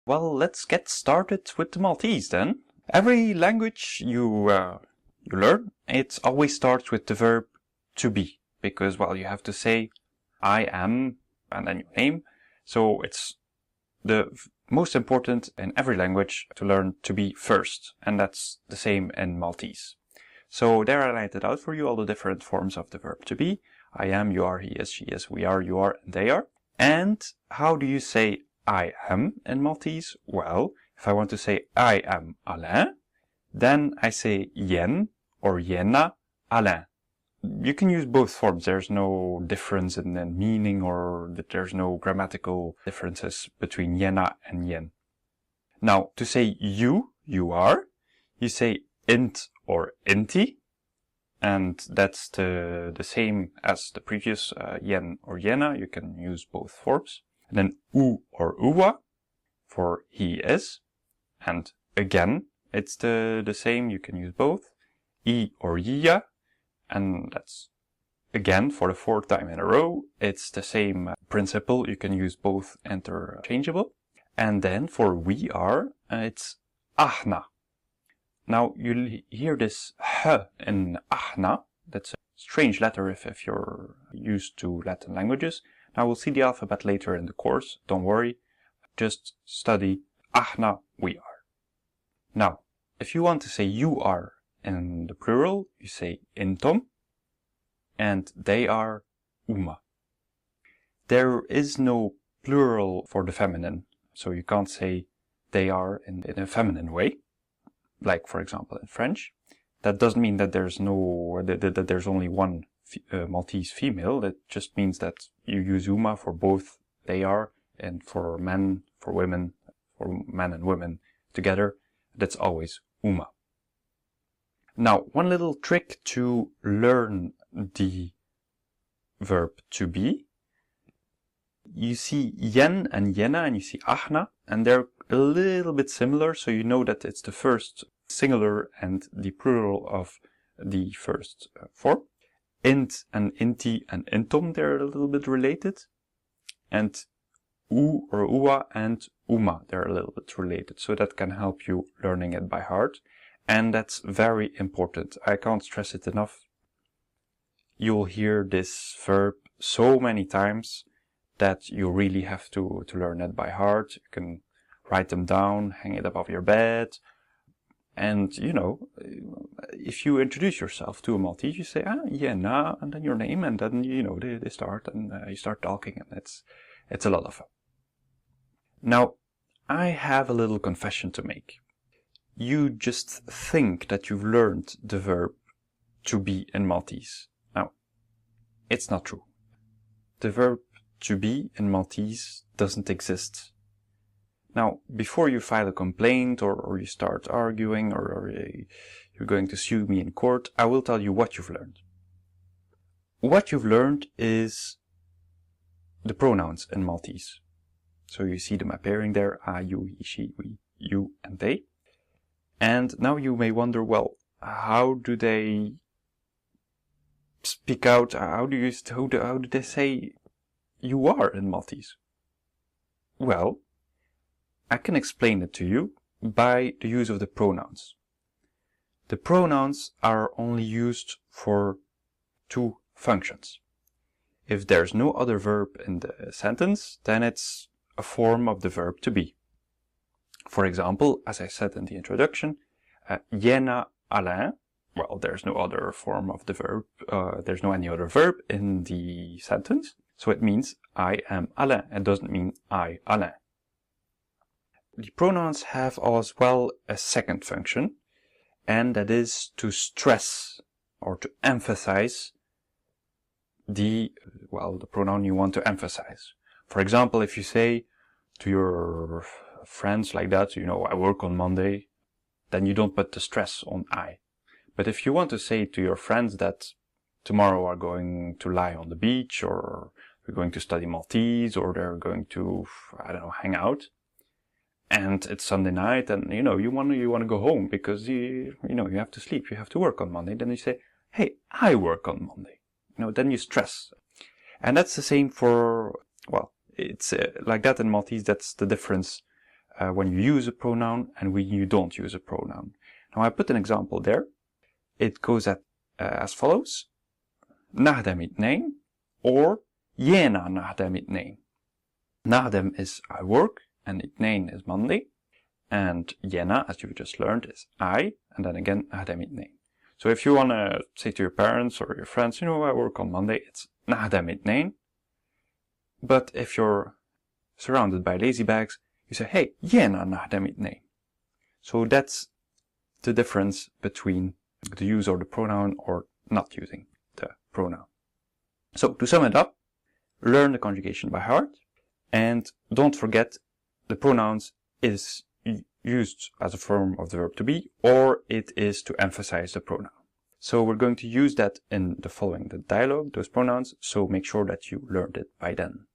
Well, let's get started with the Maltese then. Every language you learn, it always starts with the verb to be, because, well, you have to say I am and then your name. So it's the most important in every language to learn to be first, and that's the same in Maltese. So there I laid it out for you, all the different forms of the verb to be. I am, you are, he is, she is, we are, you are, and they are. And how do you say I am in Maltese? Well, if I want to say I am Alain, then I say yen or yenna Alain. You can use both forms. There's no difference in the meaning, or that there's no grammatical differences between yenna and yen. Now, to say you are, you say int or inti, and that's the same as the previous yen or yenna. You can use both forms. And then u or uwa for he is, and again it's the same. You can use both. I or yia, and that's again for the fourth time in a row. It's the same principle. You can use both interchangeable. And then for we are, it's ahna. Now you'll hear this h in ahna. That's a strange letter if you're used to Latin languages. Now we'll see the alphabet later in the course. Don't worry. Just study ahna, we are. Now, if you want to say you are in the plural, you say intom, and they are uma. There is no plural for the feminine, so you can't say they are in a feminine way, like for example in French. That doesn't mean that there's that there's only one Maltese female. That just means that you use uma for both they are, and for men, for women, for men and women together, that's always uma. Now, one little trick to learn the verb to be. You see yen and yenna, and you see ahna, and they're a little bit similar, so you know that it's the first singular and the plural of the first form. Int and inti and intom, they're a little bit related. And u or ua and uma, they're a little bit related, so that can help you learning it by heart. And that's very important. I can't stress it enough. You'll hear this verb so many times that you really have to learn it by heart. You can write them down, hang it above your bed. And, you know, if you introduce yourself to a Maltese, you say, yeah, nah, and then your name, and then, you know, they start, and you start talking, and it's a lot of fun. Now, I have a little confession to make. You just think that you've learned the verb to be in Maltese. Now, it's not true. The verb to be in Maltese doesn't exist. Now, before you file a complaint or you start arguing or you're going to sue me in court, I will tell you what you've learned. What you've learned is the pronouns in Maltese. So you see them appearing there, I, you, he, she, we, you, and they. And now you may wonder, well, how do they speak out? How do they say you are in Maltese? Well, I can explain it to you by the use of the pronouns. The pronouns are only used for two functions. If there's no other verb in the sentence, then it's a form of the verb to be. For example, as I said in the introduction, yenna Alain, well, there's no other form of the verb, there's no any other verb in the sentence, so it means I am Alain. It doesn't mean I, Alain. The pronouns have as well a second function, and that is to stress or to emphasize the pronoun you want to emphasize. For example, if you say to your friends like that, you know, I work on Monday, then you don't put the stress on I. But if you want to say to your friends that tomorrow are going to lie on the beach, or they're going to study Maltese, or they're going to, I don't know, hang out, and it's Sunday night, and you know you want to go home because you have to sleep, you have to work on Monday, then you say, hey, I work on Monday. You know, then you stress. And that's the same for, well, it's like that in Maltese. That's the difference when you use a pronoun and when you don't use a pronoun. Now I put an example there. It goes as follows. نهدم اثنين or ينا نهدم اثنين. نهدم is I work and اثنين is Monday. And ينا, as you've just learned, is I, and then again نهدم اثنين. So if you want to say to your parents or your friends, you know, I work on Monday, it's نهدم اثنين. But if you're surrounded by lazy bags, you say, hey, ينا نهدم اثنين. So that's the difference between the use of the pronoun or not using the pronoun. So to sum it up, learn the conjugation by heart, and don't forget the pronouns is used as a form of the verb to be, or it is to emphasize the pronoun. So we're going to use that in the following, the dialogue, those pronouns, so make sure that you learned it by then.